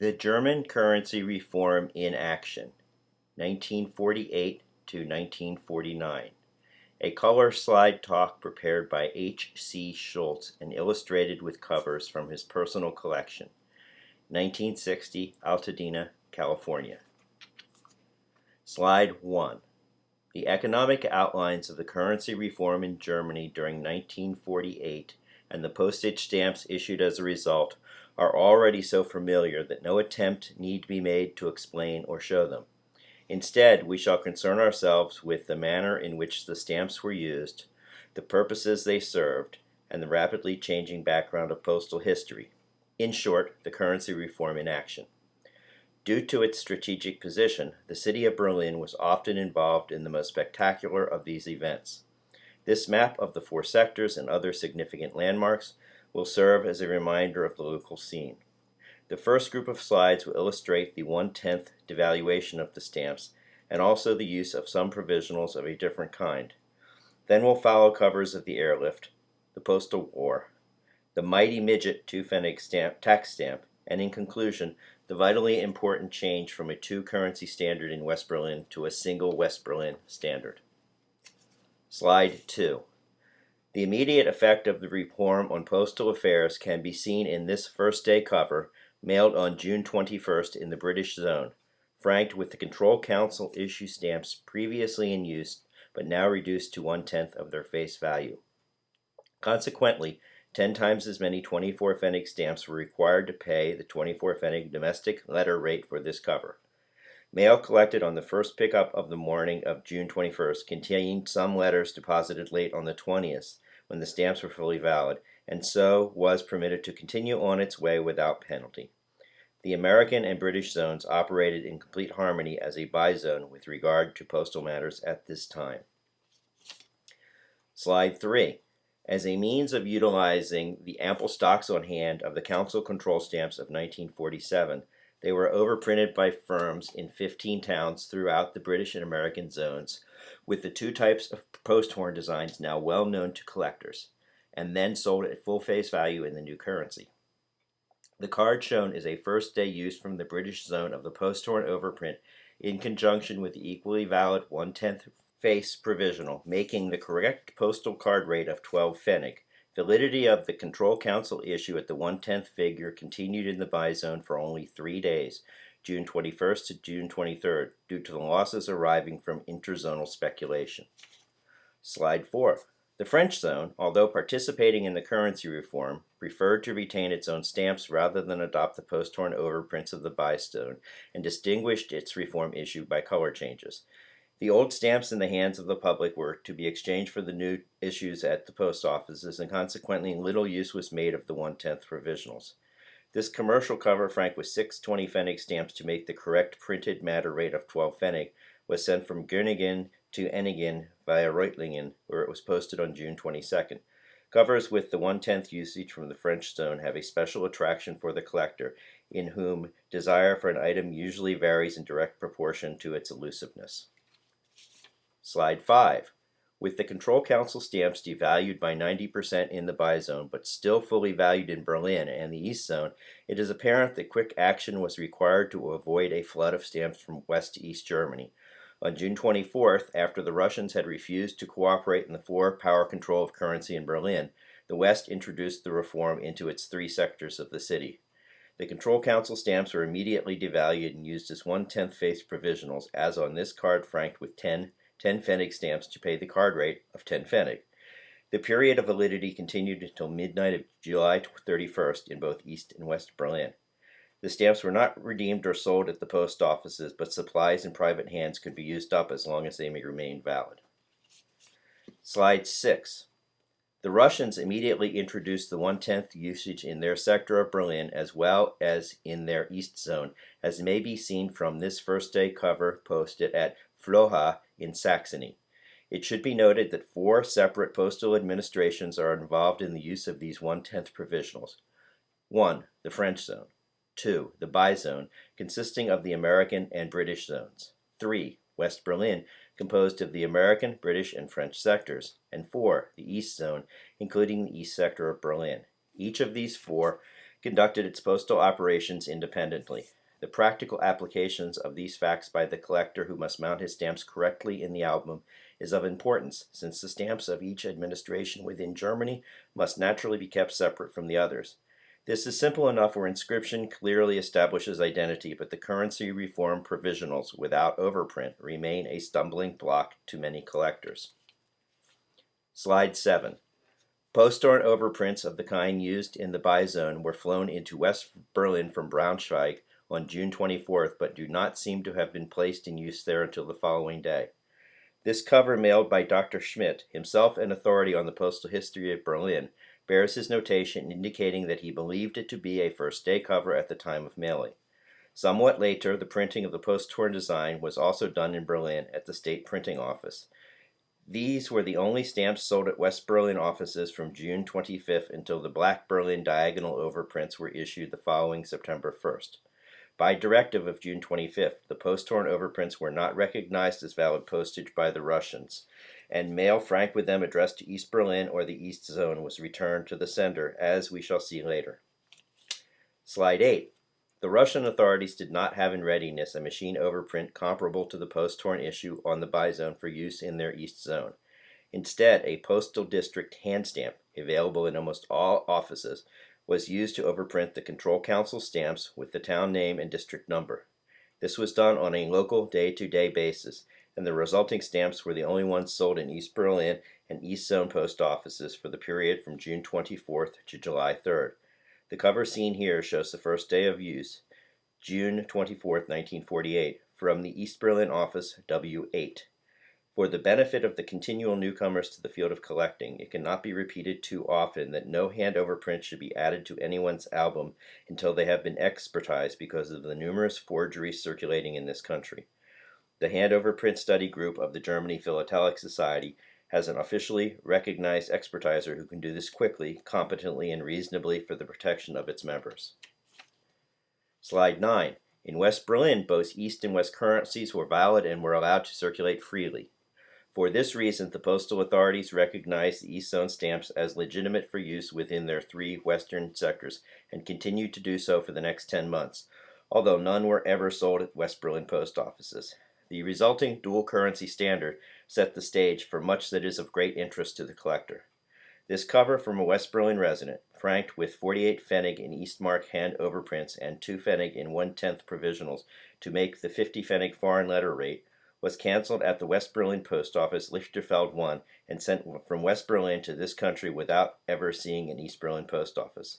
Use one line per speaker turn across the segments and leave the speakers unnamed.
The German Currency Reform in Action, 1948 to 1949. A color slide talk prepared by H. C. Schultz and illustrated with covers from his personal collection, 1960, Altadena, California. Slide 1. The economic outlines of the currency reform in Germany during 1948 and the postage stamps issued as a result are already so familiar that no attempt need be made to explain or show them. Instead, we shall concern ourselves with the manner in which the stamps were used, the purposes they served, and the rapidly changing background of postal history. In short, the currency reform in action. Due to its strategic position, the city of Berlin was often involved in the most spectacular of these events. This map of the four sectors and other significant landmarks will serve as a reminder of the local scene. The first group of slides will illustrate the 1/10 devaluation of the stamps and also the use of some provisionals of a different kind. Then will follow covers of the airlift, the postal war, the mighty midget 2 Pfennig tax stamp, and in conclusion, the vitally important change from a two-currency standard in West Berlin to a single West Berlin standard. Slide 2. The immediate effect of the reform on postal affairs can be seen in this first-day cover, mailed on June 21st in the British zone, franked with the Control Council issue stamps previously in use but now reduced to 1/10 of their face value. Consequently, 10 times as many 24 Pfennig stamps were required to pay the 24 Pfennig domestic letter rate for this cover. Mail collected on the first pickup of the morning of June 21st contained some letters deposited late on the 20th, when the stamps were fully valid, and so was permitted to continue on its way without penalty. The American and British zones operated in complete harmony as a bizone with regard to postal matters at this time. Slide 3. As a means of utilizing the ample stocks on hand of the Council control stamps of 1947, they were overprinted by firms in 15 towns throughout the British and American zones, with the two types of post horn designs now well known to collectors, and then sold at full face value in the new currency. The card shown is a first-day use from the British zone of the post horn overprint in conjunction with the equally valid 1/10 face provisional, making the correct postal card rate of 12 Pfennig. Validity of the Control Council issue at the 1/10 figure continued in the bizone for only 3 days, June 21st to June 23rd, due to the losses arising from interzonal speculation. Slide 4. The French zone, although participating in the currency reform, preferred to retain its own stamps rather than adopt the post-horn overprints of the bizone, and distinguished its reform issue by color changes. The old stamps in the hands of the public were to be exchanged for the new issues at the post offices, and consequently little use was made of the 1/10 provisionals. This commercial cover, franked with 6 20 Pfennig stamps to make the correct printed matter rate of 12 Pfennig, was sent from Göttingen to Enningen via Reutlingen, where it was posted on June 22nd. Covers with the 1/10 usage from the French zone have a special attraction for the collector, in whom desire for an item usually varies in direct proportion to its elusiveness. Slide 5. With the Control Council stamps devalued by 90% in the bizone, but still fully valued in Berlin and the East Zone, it is apparent that quick action was required to avoid a flood of stamps from West to East Germany. On June 24th, after the Russians had refused to cooperate in the floor power control of currency in Berlin, the West introduced the reform into its 3 sectors of the city. The Control Council stamps were immediately devalued and used as 1/10 face provisionals, as on this card franked with 10 Pfennig stamps to pay the card rate of 10 Pfennig. The period of validity continued until midnight of July 31st in both East and West Berlin. The stamps were not redeemed or sold at the post offices, but supplies in private hands could be used up as long as they may remain valid. Slide 6. The Russians immediately introduced the 1/10 usage in their sector of Berlin as well as in their East Zone, as may be seen from this first-day cover posted at Floha in Saxony. It should be noted that 4 separate postal administrations are involved in the use of these 1/10 provisionals. 1. The French zone. 2. The bizone, consisting of the American and British zones. 3. West Berlin, composed of the American, British, and French sectors. And 4. The East Zone, including the East sector of Berlin. Each of these 4 conducted its postal operations independently. The practical applications of these facts by the collector who must mount his stamps correctly in the album is of importance, since the stamps of each administration within Germany must naturally be kept separate from the others. This is simple enough where inscription clearly establishes identity, but the currency reform provisionals without overprint remain a stumbling block to many collectors. Slide 7. Postal overprints of the kind used in the buy zone were flown into West Berlin from Braunschweig on June 24th, but do not seem to have been placed in use there until the following day. This cover, mailed by Dr. Schmidt, himself an authority on the postal history of Berlin, bears his notation indicating that he believed it to be a first-day cover at the time of mailing. Somewhat later, the printing of the post-torn design was also done in Berlin at the State Printing Office. These were the only stamps sold at West Berlin offices from June 25th until the Black Berlin diagonal overprints were issued the following September 1st. By directive of June 25th, the post-torn overprints were not recognized as valid postage by the Russians, and mail franked with them addressed to East Berlin or the East Zone was returned to the sender, as we shall see later. Slide 8. The Russian authorities did not have in readiness a machine overprint comparable to the post-torn issue on the buy zone for use in their East Zone. Instead, a postal district hand stamp, available in almost all offices, was used to overprint the Control Council stamps with the town name and district number. This was done on a local day-to-day basis, and the resulting stamps were the only ones sold in East Berlin and East Zone post offices for the period from June 24th to July 3rd. The cover seen here shows the first day of use, June 24th, 1948, from the East Berlin office W8. For the benefit of the continual newcomers to the field of collecting, it cannot be repeated too often that no hand overprint should be added to anyone's album until they have been expertized because of the numerous forgeries circulating in this country. The Hand Overprint Study Group of the Germany Philatelic Society has an officially recognized expertiser who can do this quickly, competently, and reasonably for the protection of its members. Slide 9. In West Berlin, both East and West currencies were valid and were allowed to circulate freely. For this reason, the postal authorities recognized the East Zone stamps as legitimate for use within their three western sectors and continued to do so for the next 10 months, although none were ever sold at West Berlin post offices. The resulting dual currency standard set the stage for much that is of great interest to the collector. This cover from a West Berlin resident, franked with 48 Pfennig in Eastmark hand overprints and 2 Pfennig in 1/10 provisionals to make the 50 Pfennig foreign letter rate, was canceled at the West Berlin post office Lichterfeld 1 and sent from West Berlin to this country without ever seeing an East Berlin post office.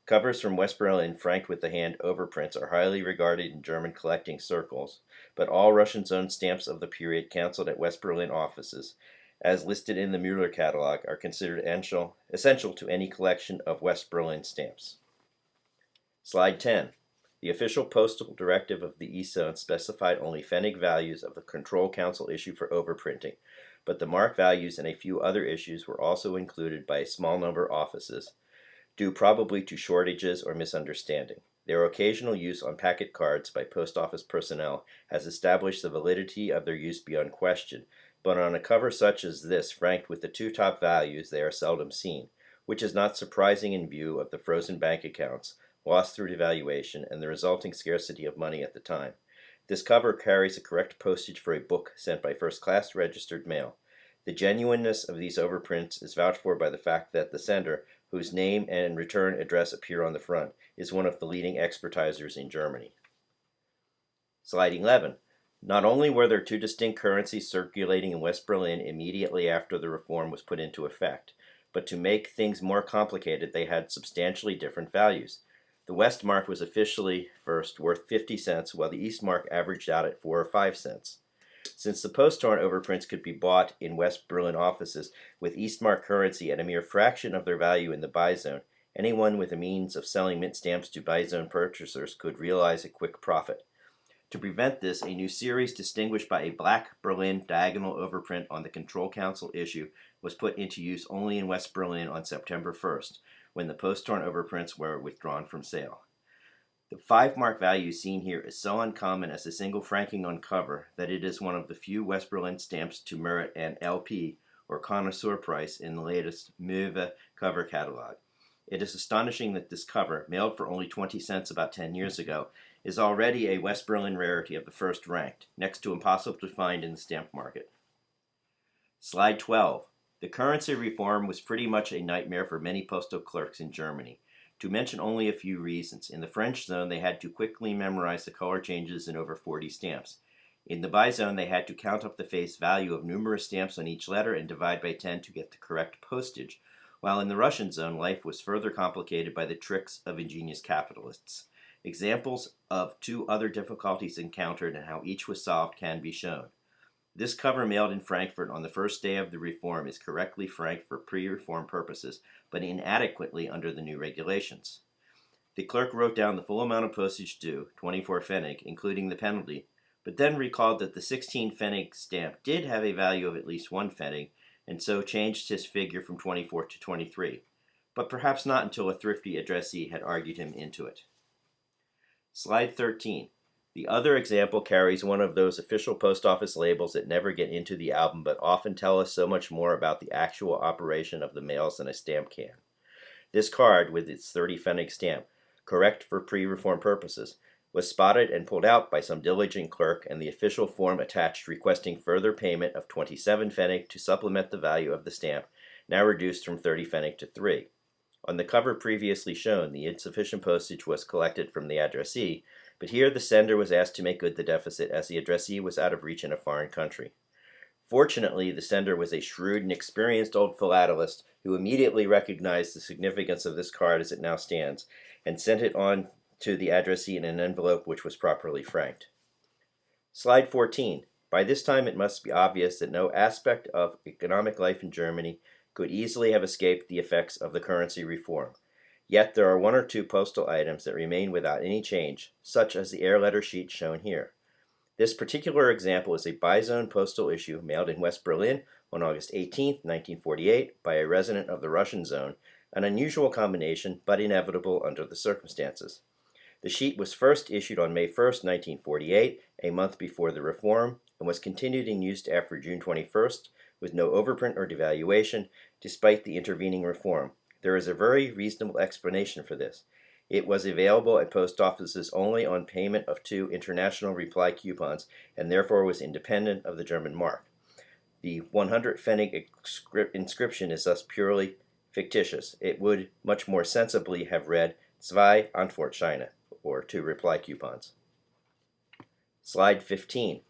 Covers from West Berlin franked with the hand overprints are highly regarded in German collecting circles, but all Russian zone stamps of the period canceled at West Berlin offices, as listed in the Mueller catalog, are considered essential to any collection of West Berlin stamps. Slide 10. The official postal directive of the East Zone specified only Pfennig values of the Control Council issue for overprinting, but the mark values and a few other issues were also included by a small number of offices, due probably to shortages or misunderstanding. Their occasional use on packet cards by post office personnel has established the validity of their use beyond question, but on a cover such as this franked with the two top values they are seldom seen, which is not surprising in view of the frozen bank accounts, lost through devaluation, and the resulting scarcity of money at the time. This cover carries a correct postage for a book sent by first-class registered mail. The genuineness of these overprints is vouched for by the fact that the sender, whose name and return address appear on the front, is one of the leading expertisers in Germany. Slide 11. Not only were there two distinct currencies circulating in West Berlin immediately after the reform was put into effect, but to make things more complicated, they had substantially different values. The West mark was officially first worth 50 cents, while the East mark averaged out at 4 or 5 cents. Since the post-torn overprints could be bought in West Berlin offices with Eastmark currency at a mere fraction of their value in the buy zone, anyone with a means of selling mint stamps to buy zone purchasers could realize a quick profit. To prevent this, a new series distinguished by a black Berlin diagonal overprint on the Control Council issue was put into use only in West Berlin on September 1st, when the post-torn overprints were withdrawn from sale. The 5 mark value seen here is so uncommon as a single franking on cover that it is one of the few West Berlin stamps to merit an LP or connoisseur price in the latest Möwe cover catalog. It is astonishing that this cover, mailed for only 20 cents about 10 years ago, is already a West Berlin rarity of the first ranked, next to impossible to find in the stamp market. Slide 12. The currency reform was pretty much a nightmare for many postal clerks in Germany. To mention only a few reasons, in the French zone they had to quickly memorize the color changes in over 40 stamps. In the buy zone they had to count up the face value of numerous stamps on each letter and divide by 10 to get the correct postage, while in the Russian zone life was further complicated by the tricks of ingenious capitalists. Examples of two other difficulties encountered and how each was solved can be shown. This cover mailed in Frankfurt on the first day of the reform is correctly franked for pre-reform purposes, but inadequately under the new regulations. The clerk wrote down the full amount of postage due, 24 Pfennig, including the penalty, but then recalled that the 16 Pfennig stamp did have a value of at least 1 Pfennig, and so changed his figure from 24 to 23, but perhaps not until a thrifty addressee had argued him into it. Slide 13. The other example carries one of those official post office labels that never get into the album but often tell us so much more about the actual operation of the mails than a stamp can. This card, with its 30 Pfennig stamp, correct for pre-reform purposes, was spotted and pulled out by some diligent clerk, and the official form attached requesting further payment of 27 Pfennig to supplement the value of the stamp, now reduced from 30 Pfennig to 3. On the cover previously shown, the insufficient postage was collected from the addressee, but here the sender was asked to make good the deficit as the addressee was out of reach in a foreign country. Fortunately, the sender was a shrewd and experienced old philatelist who immediately recognized the significance of this card as it now stands and sent it on to the addressee in an envelope which was properly franked. Slide 14. By this time it must be obvious that no aspect of economic life in Germany could easily have escaped the effects of the currency reform. Yet there are one or two postal items that remain without any change, such as the air letter sheet shown here. This particular example is a bi-zone postal issue mailed in West Berlin on August 18, 1948, by a resident of the Russian zone, an unusual combination but inevitable under the circumstances. The sheet was first issued on May 1, 1948, a month before the reform, and was continued in use after June 21st, with no overprint or devaluation, despite the intervening reform. There is a very reasonable explanation for this. It was available at post offices only on payment of 2 international reply coupons, and therefore was independent of the German mark. The 100 Pfennig inscription is thus purely fictitious. It would much more sensibly have read Zwei Antwortscheine, or 2 reply coupons. Slide 15.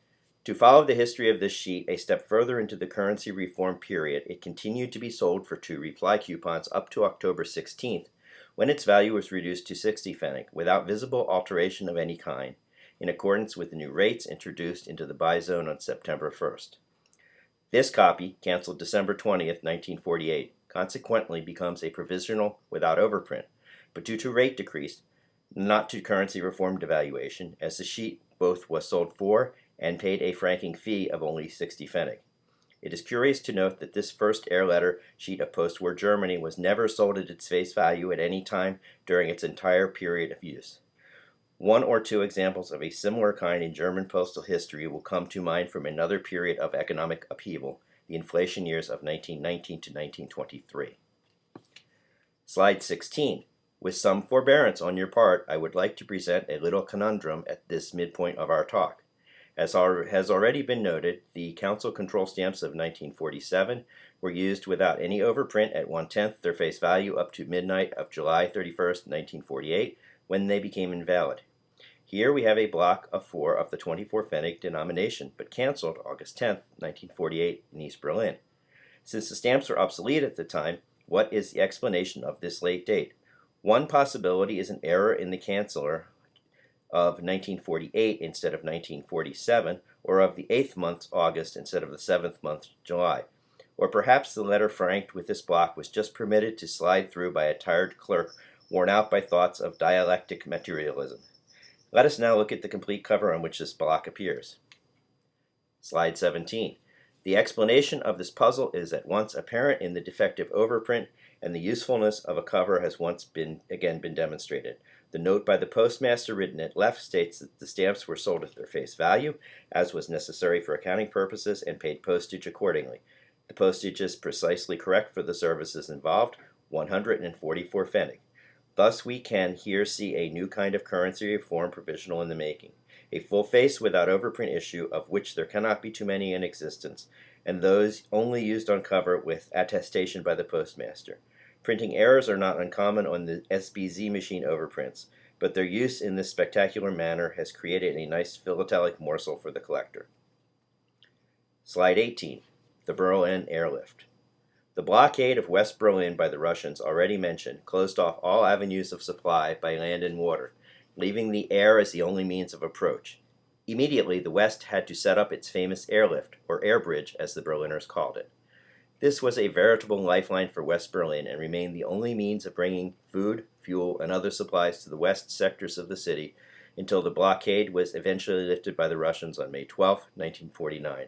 To follow the history of this sheet a step further into the currency reform period, it continued to be sold for 2 reply coupons up to October 16th, when its value was reduced to 60 Pfennig, without visible alteration of any kind, in accordance with the new rates introduced into the buy zone on September 1st. This copy, canceled December 20th, 1948, consequently becomes a provisional without overprint, but due to rate decrease, not to currency reform devaluation, as the sheet both was sold for and paid a franking fee of only 60 Pfennig. It is curious to note that this first air letter sheet of post-war Germany was never sold at its face value at any time during its entire period of use. One or two examples of a similar kind in German postal history will come to mind from another period of economic upheaval, the inflation years of 1919 to 1923. Slide 16. With some forbearance on your part, I would like to present a little conundrum at this midpoint of our talk. As has already been noted, the council control stamps of 1947 were used without any overprint at 1/10 their face value up to midnight of July 31st, 1948, when they became invalid. Here we have a block of 4 of the 24 Pfennig denomination, but canceled August 10th, 1948 in East Berlin. Since the stamps were obsolete at the time, what is the explanation of this late date? One possibility is an error in the canceller of 1948 instead of 1947, or of the 8th month August instead of the 7th month July. Or perhaps the letter franked with this block was just permitted to slide through by a tired clerk worn out by thoughts of dialectic materialism. Let us now look at the complete cover on which this block appears. Slide 17. The explanation of this puzzle is at once apparent in the defective overprint, and the usefulness of a cover has once again been demonstrated. The note by the postmaster written at left states that the stamps were sold at their face value, as was necessary for accounting purposes, and paid postage accordingly. The postage is precisely correct for the services involved, 144 Pfennig. Thus we can here see a new kind of currency reform provisional in the making, a full face without overprint issue of which there cannot be too many in existence, and those only used on cover with attestation by the postmaster. Printing errors are not uncommon on the SBZ machine overprints, but their use in this spectacular manner has created a nice philatelic morsel for the collector. Slide 18, the Berlin Airlift. The blockade of West Berlin by the Russians, already mentioned, closed off all avenues of supply by land and water, leaving the air as the only means of approach. Immediately, the West had to set up its famous airlift, or air bridge, as the Berliners called it. This was a veritable lifeline for West Berlin and remained the only means of bringing food, fuel, and other supplies to the west sectors of the city until the blockade was eventually lifted by the Russians on May 12, 1949.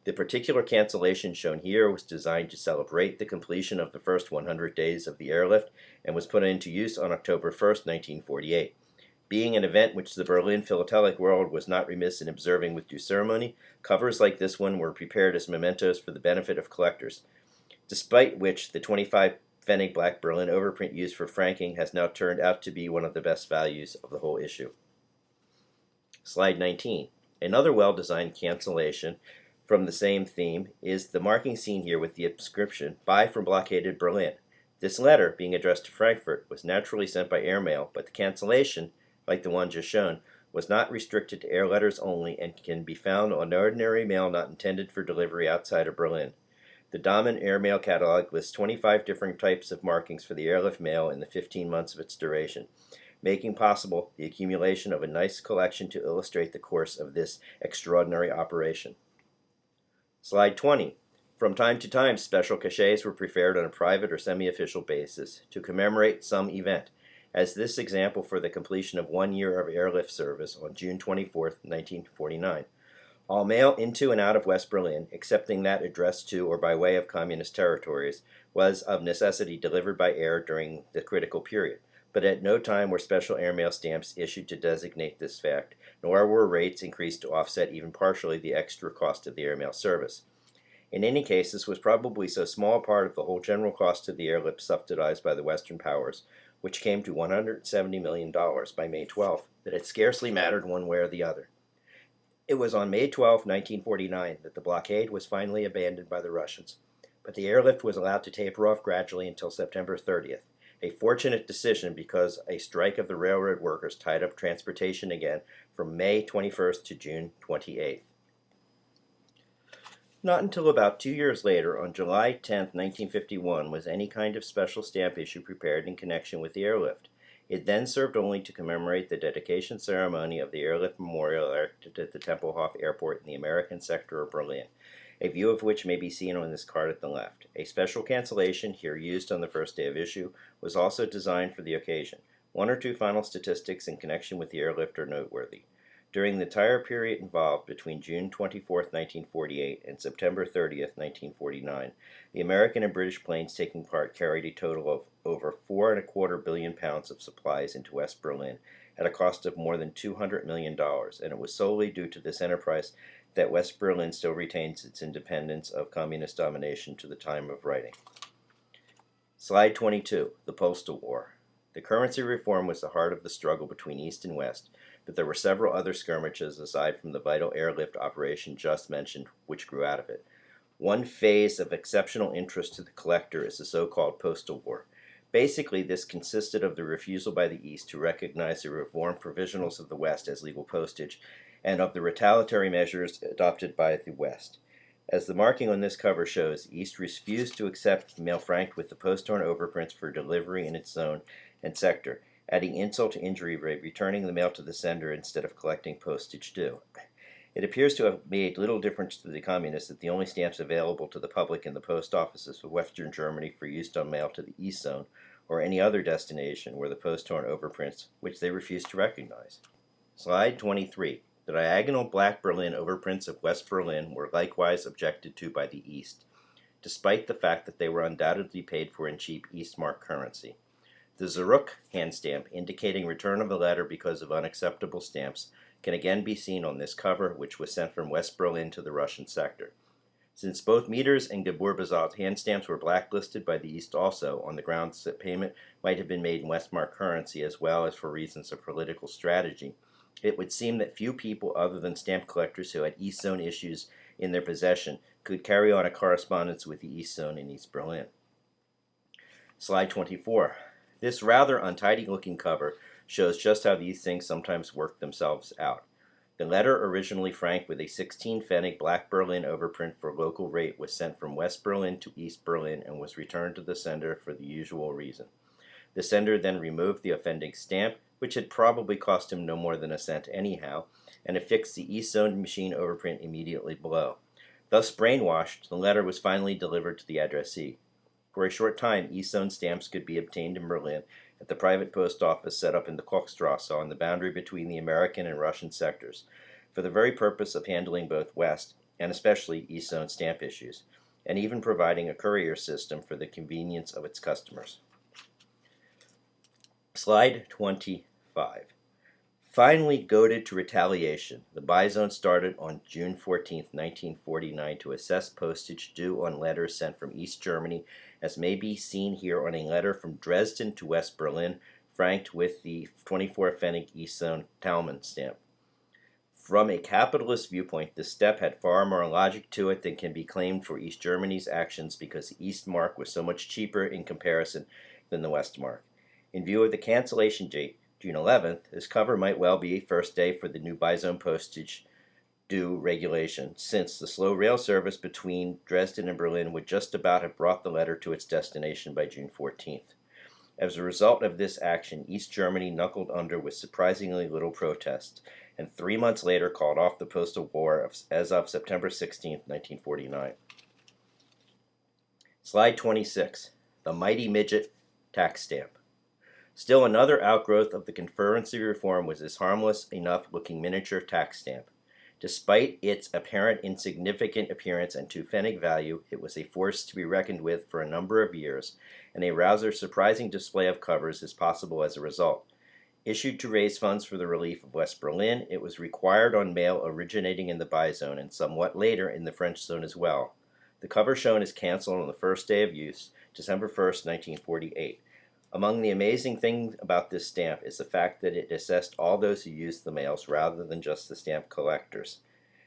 The particular cancellation shown here was designed to celebrate the completion of the first 100 days of the airlift and was put into use on October 1, 1948. Being an event which the Berlin philatelic world was not remiss in observing with due ceremony, covers like this one were prepared as mementos for the benefit of collectors, despite which the 25 Pfennig Black Berlin overprint used for franking has now turned out to be one of the best values of the whole issue. Slide 19. Another well-designed cancellation from the same theme is the marking seen here with the inscription, "Buy from blockaded Berlin." This letter, being addressed to Frankfurt, was naturally sent by airmail, but the cancellation, like the one just shown, was not restricted to air letters only and can be found on ordinary mail not intended for delivery outside of Berlin. The Damen airmail catalog lists 25 different types of markings for the airlift mail in the 15 months of its duration, making possible the accumulation of a nice collection to illustrate the course of this extraordinary operation. Slide 20. From time to time, special cachets were prepared on a private or semi-official basis to commemorate some event, as this example for the completion of 1 year of airlift service on June 24, 1949. All mail into and out of West Berlin, excepting that addressed to or by way of communist territories, was of necessity delivered by air during the critical period, but at no time were special airmail stamps issued to designate this fact, nor were rates increased to offset even partially the extra cost of the airmail service. In any case, this was probably so small a part of the whole general cost of the airlift subsidized by the Western powers, which came to $170 million by May 12, that it scarcely mattered one way or the other. It was on May 12, 1949, that the blockade was finally abandoned by the Russians, but the airlift was allowed to taper off gradually until September 30th, a fortunate decision because a strike of the railroad workers tied up transportation again from May 21st to June 28th. Not until about 2 years later, on July 10, 1951, was any kind of special stamp issue prepared in connection with the airlift. It then served only to commemorate the dedication ceremony of the airlift memorial erected at the Tempelhof Airport in the American sector of Berlin, a view of which may be seen on this card at the left. A special cancellation, here used on the first day of issue, was also designed for the occasion. 1 or 2 final statistics in connection with the airlift are noteworthy. During the entire period involved between June 24, 1948 and September 30, 1949, the American and British planes taking part carried a total of over 4.25 billion pounds of supplies into West Berlin at a cost of more than $200 million, and it was solely due to this enterprise that West Berlin still retains its independence of communist domination to the time of writing. Slide 22, the Postal War. The currency reform was the heart of the struggle between East and West, but there were several other skirmishes aside from the vital airlift operation just mentioned which grew out of it. One phase of exceptional interest to the collector is the so-called Postal War. Basically, this consisted of the refusal by the East to recognize the reform provisionals of the West as legal postage, and of the retaliatory measures adopted by the West. As the marking on this cover shows, the East refused to accept mail franked with the post-torn overprints for delivery in its zone and sector, adding insult to injury by returning the mail to the sender instead of collecting postage due. It appears to have made little difference to the communists that the only stamps available to the public in the post offices of Western Germany for use on mail to the East Zone or any other destination were the post-torn overprints, which they refused to recognize. Slide 23. The diagonal black Berlin overprints of West Berlin were likewise objected to by the East, despite the fact that they were undoubtedly paid for in cheap Eastmark currency. The Zurück hand stamp, indicating return of a letter because of unacceptable stamps, can again be seen on this cover, which was sent from West Berlin to the Russian sector. Since both meters and Gabor-Bazalt hand stamps were blacklisted by the East also on the grounds that payment might have been made in Westmark currency as well as for reasons of political strategy, it would seem that few people other than stamp collectors who had East Zone issues in their possession could carry on a correspondence with the East Zone in East Berlin. Slide 24. This rather untidy-looking cover shows just how these things sometimes work themselves out. The letter, originally franked with a 16 Pfennig black Berlin overprint for local rate, was sent from West Berlin to East Berlin and was returned to the sender for the usual reason. The sender then removed the offending stamp, which had probably cost him no more than a cent anyhow, and affixed the East Zone machine overprint immediately below. Thus brainwashed, the letter was finally delivered to the addressee. For a short time, East Zone stamps could be obtained in Berlin at the private post office set up in the Kochstrasse on the boundary between the American and Russian sectors, for the very purpose of handling both West and especially East Zone stamp issues, and even providing a courier system for the convenience of its customers. Slide 25. Finally goaded to retaliation, the Bizone started on June 14, 1949 to assess postage due on letters sent from East Germany, as may be seen here on a letter from Dresden to West Berlin, franked with the 24 Pfennig East Zone Talman stamp. From a capitalist viewpoint, this step had far more logic to it than can be claimed for East Germany's actions because the East mark was so much cheaper in comparison than the West mark. In view of the cancellation date, June 11th, this cover might well be a first day for the new Bizone postage due regulation, since the slow rail service between Dresden and Berlin would just about have brought the letter to its destination by June 14th. As a result of this action, East Germany knuckled under with surprisingly little protest, and 3 months later called off the postal war as of September 16, 1949. Slide 26. The Mighty Midget Tax Stamp. Still another outgrowth of the concurrency reform was this harmless enough looking miniature tax stamp. Despite its apparent insignificant appearance and 2 Pfennig value, it was a force to be reckoned with for a number of years, and a rather surprising display of covers is possible as a result. Issued to raise funds for the relief of West Berlin, it was required on mail originating in the Bizone and somewhat later in the French zone as well. The cover shown is canceled on the first day of use, December 1st, 1948. Among the amazing things about this stamp is the fact that it assessed all those who used the mails rather than just the stamp collectors.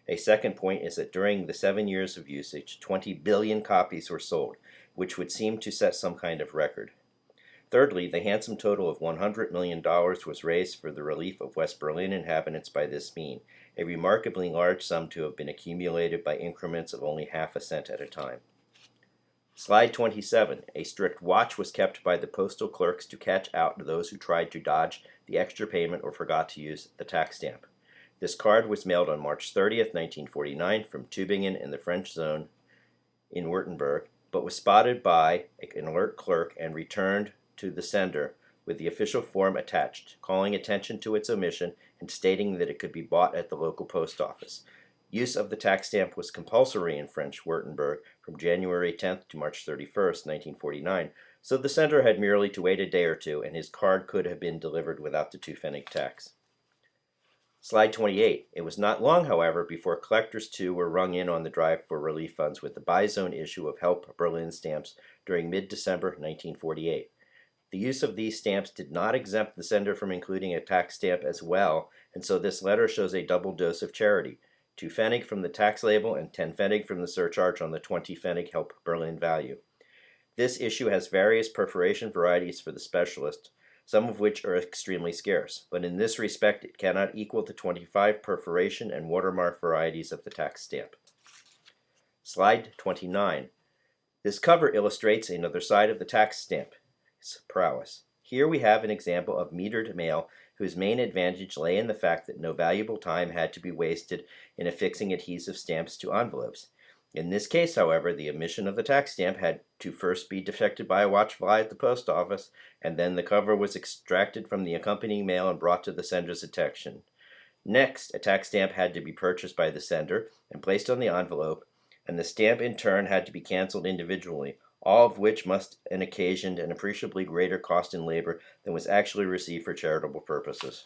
A second point is that during the 7 years of usage, 20 billion copies were sold, which would seem to set some kind of record. Thirdly, the handsome total of $100 million was raised for the relief of West Berlin inhabitants by this mean, a remarkably large sum to have been accumulated by increments of only half a cent at a time. Slide 27. A strict watch was kept by the postal clerks to catch out those who tried to dodge the extra payment or forgot to use the tax stamp. This card was mailed on March 30th, 1949 from Tübingen in the French zone in Württemberg, but was spotted by an alert clerk and returned to the sender with the official form attached, calling attention to its omission and stating that it could be bought at the local post office. Use of the tax stamp was compulsory in French Württemberg from January 10th to March 31st, 1949, so the sender had merely to wait a day or two, and his card could have been delivered without the 2 Pfennig tax. Slide 28. It was not long, however, before collectors too were rung in on the drive for relief funds with the Bizone issue of Help Berlin stamps during mid-December 1948. The use of these stamps did not exempt the sender from including a tax stamp as well, and so this letter shows a double dose of charity. 2 Pfennig from the tax label and 10 Pfennig from the surcharge on the 20 Pfennig Help Berlin value. This issue has various perforation varieties for the specialist, some of which are extremely scarce, but in this respect it cannot equal the 25 perforation and watermark varieties of the tax stamp. Slide 29. This cover illustrates another side of the tax stamp's prowess. Here we have an example of metered mail whose main advantage lay in the fact that no valuable time had to be wasted in affixing adhesive stamps to envelopes. In this case, however, the omission of the tax stamp had to first be detected by a watchfly at the post office, and then the cover was extracted from the accompanying mail and brought to the sender's attention. Next, a tax stamp had to be purchased by the sender and placed on the envelope, and the stamp in turn had to be canceled individually, all of which must have occasioned an appreciably greater cost in labor than was actually received for charitable purposes.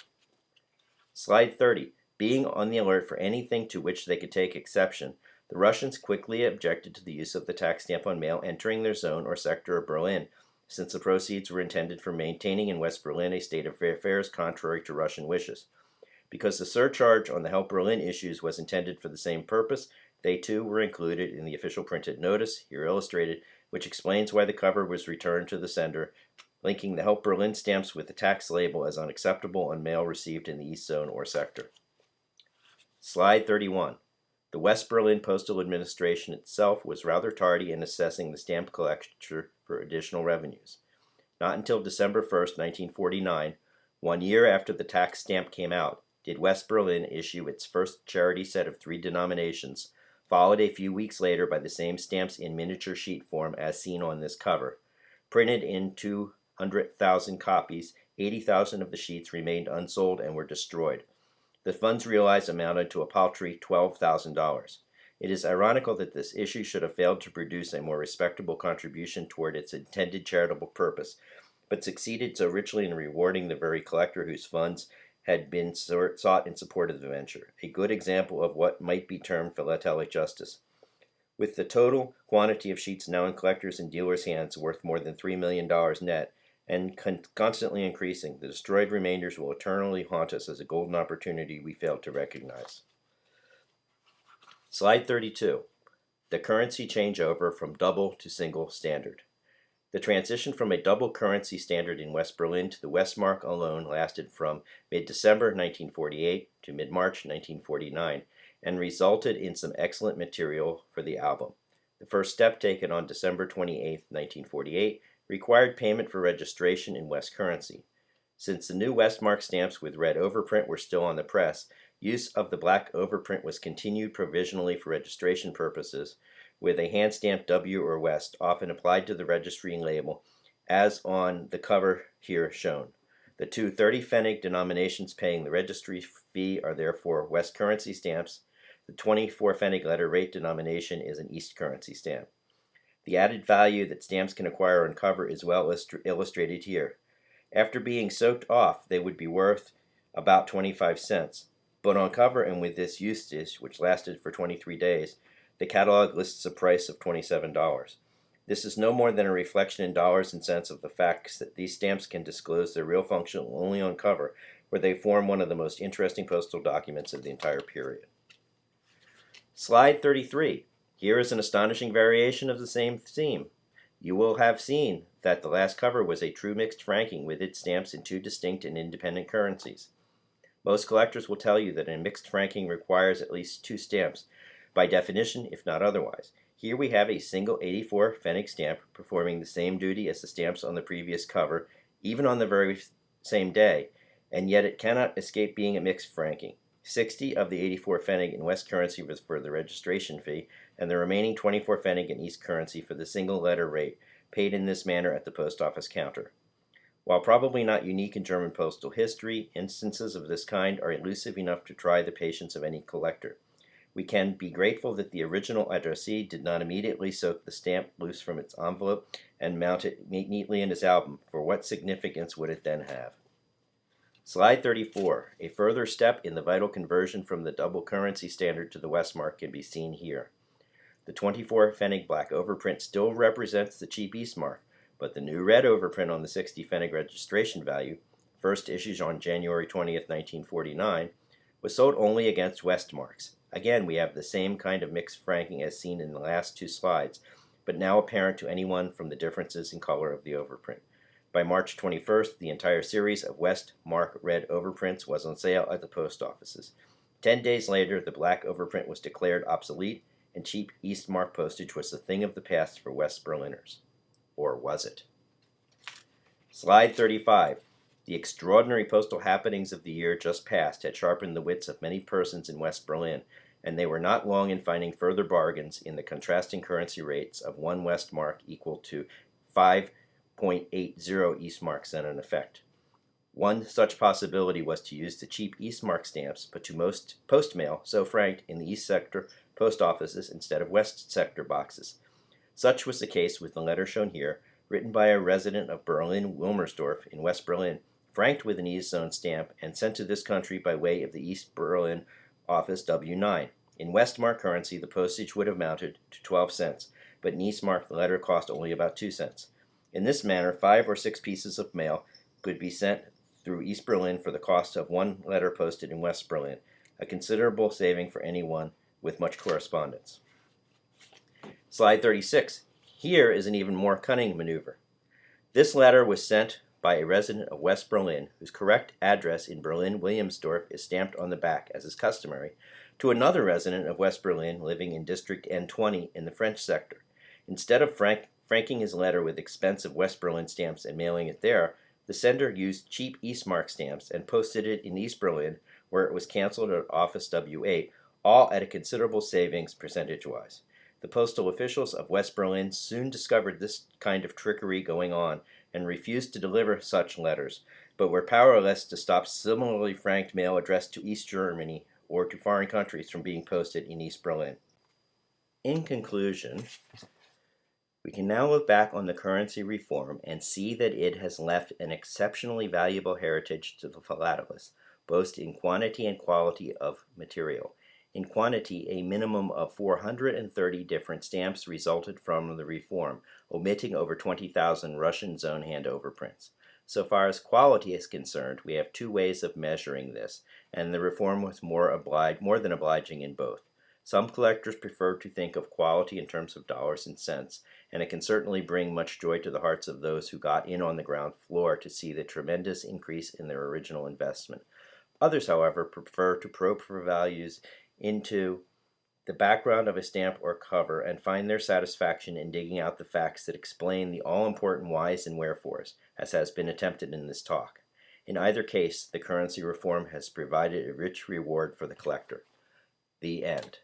Slide 30. Being on the alert for anything to which they could take exception, The Russians quickly objected to the use of the tax stamp on mail entering their zone or sector of Berlin, since the proceeds were intended for maintaining in West Berlin a state of affairs contrary to Russian wishes. Because the surcharge on the Help Berlin issues was intended for the same purpose, they too were included in the official printed notice, here illustrated, which explains why the cover was returned to the sender, linking the Help Berlin stamps with the tax label as unacceptable on mail received in the East Zone or sector. Slide 31. The West Berlin Postal Administration itself was rather tardy in assessing the stamp collector for additional revenues. Not until December 1st, 1949, 1 year after the tax stamp came out, did West Berlin issue its first charity set of 3 denominations, followed a few weeks later by the same stamps in miniature sheet form as seen on this cover. Printed in 200,000 copies, 80,000 of the sheets remained unsold and were destroyed. The funds realized amounted to a paltry $12,000. It is ironical that this issue should have failed to produce a more respectable contribution toward its intended charitable purpose, but succeeded so richly in rewarding the very collector whose funds had been sought in support of the venture, a good example of what might be termed philatelic justice. With the total quantity of sheets now in collectors' and dealers' hands worth more than $3 million net, and constantly increasing, the destroyed remainders will eternally haunt us as a golden opportunity we failed to recognize. Slide 32. The currency changeover from double to single standard. The transition from a double currency standard in West Berlin to the Westmark alone lasted from mid-December 1948 to mid-March 1949 and resulted in some excellent material for the album. The first step, taken on December 28, 1948, required payment for registration in West currency. Since the new Westmark stamps with red overprint were still on the press, use of the black overprint was continued provisionally for registration purposes, with a hand-stamped W or West often applied to the registering label, as on the cover here shown. The two 30-pfennig denominations paying the registry fee are therefore West currency stamps. The 24-pfennig letter rate denomination is an East currency stamp. The added value that stamps can acquire on cover is well illustrated here. After being soaked off, they would be worth about 25 cents. But on cover and with this usage, which lasted for 23 days, the catalog lists a price of $27. This is no more than a reflection in dollars and cents of the facts that these stamps can disclose their real function only on cover, where they form one of the most interesting postal documents of the entire period. Slide 33. Here is an astonishing variation of the same theme. You will have seen that the last cover was a true mixed franking with its stamps in 2 distinct and independent currencies. Most collectors will tell you that a mixed franking requires at least 2 stamps, by definition, if not otherwise. Here we have a single 84-pfennig stamp performing the same duty as the stamps on the previous cover, even on the very same day, and yet it cannot escape being a mixed franking. 60 of the 84 pfennig in West currency was for the registration fee, and the remaining 24 pfennig in East currency for the single letter rate, paid in this manner at the post office counter. While probably not unique in German postal history, instances of this kind are elusive enough to try the patience of any collector. We can be grateful that the original addressee did not immediately soak the stamp loose from its envelope and mount it neatly in his album, for what significance would it then have? Slide 34. A further step in the vital conversion from the double currency standard to the Westmark can be seen here. The 24 pfennig black overprint still represents the cheap Eastmark, but the new red overprint on the 60 pfennig registration value, first issued on January 20th, 1949, was sold only against Westmarks. Again, we have the same kind of mixed franking as seen in the last 2 slides, but now apparent to anyone from the differences in color of the overprint. By March 21st, the entire series of Westmark red overprints was on sale at the post offices. 10 days later, the black overprint was declared obsolete, and cheap Eastmark postage was the thing of the past for West Berliners. Or was it? Slide 35. The extraordinary postal happenings of the year just past had sharpened the wits of many persons in West Berlin, and they were not long in finding further bargains in the contrasting currency rates of 1 Westmark equal to 5.80 Eastmarks then in effect. One such possibility was to use the cheap Eastmark stamps, but to most postmail so franked in the East sector post offices instead of West sector boxes. Such was the case with the letter shown here, written by a resident of Berlin-Wilmersdorf in West Berlin, franked with an East Zone stamp, and sent to this country by way of the East Berlin office W9. In Westmark currency, the postage would have amounted to 12 cents, but in Eastmark, the letter cost only about 2 cents. In this manner, 5 or 6 pieces of mail could be sent through East Berlin for the cost of one letter posted in West Berlin, a considerable saving for anyone with much correspondence. Slide 36. Here is an even more cunning maneuver. This letter was sent by a resident of West Berlin, whose correct address in Berlin-Wilhelmsdorf is stamped on the back, as is customary, to another resident of West Berlin living in District N20 in the French sector. Instead of franking his letter with expensive West Berlin stamps and mailing it there, the sender used cheap Eastmark stamps and posted it in East Berlin, where it was canceled at Office W8, all at a considerable savings percentage-wise. The postal officials of West Berlin soon discovered this kind of trickery going on and refused to deliver such letters, but were powerless to stop similarly franked mail addressed to East Germany or to foreign countries from being posted in East Berlin. In conclusion, we can now look back on the currency reform and see that it has left an exceptionally valuable heritage to the philatelists, both in quantity and quality of material. In quantity, a minimum of 430 different stamps resulted from the reform, omitting over 20,000 Russian zone hand overprints. So far as quality is concerned, we have two ways of measuring this, and the reform was more than obliging in both. Some collectors prefer to think of quality in terms of dollars and cents, and it can certainly bring much joy to the hearts of those who got in on the ground floor to see the tremendous increase in their original investment. Others, however, prefer to probe for values into the background of a stamp or cover and find their satisfaction in digging out the facts that explain the all-important whys and wherefores, as has been attempted in this talk. In either case, the currency reform has provided a rich reward for the collector. The end.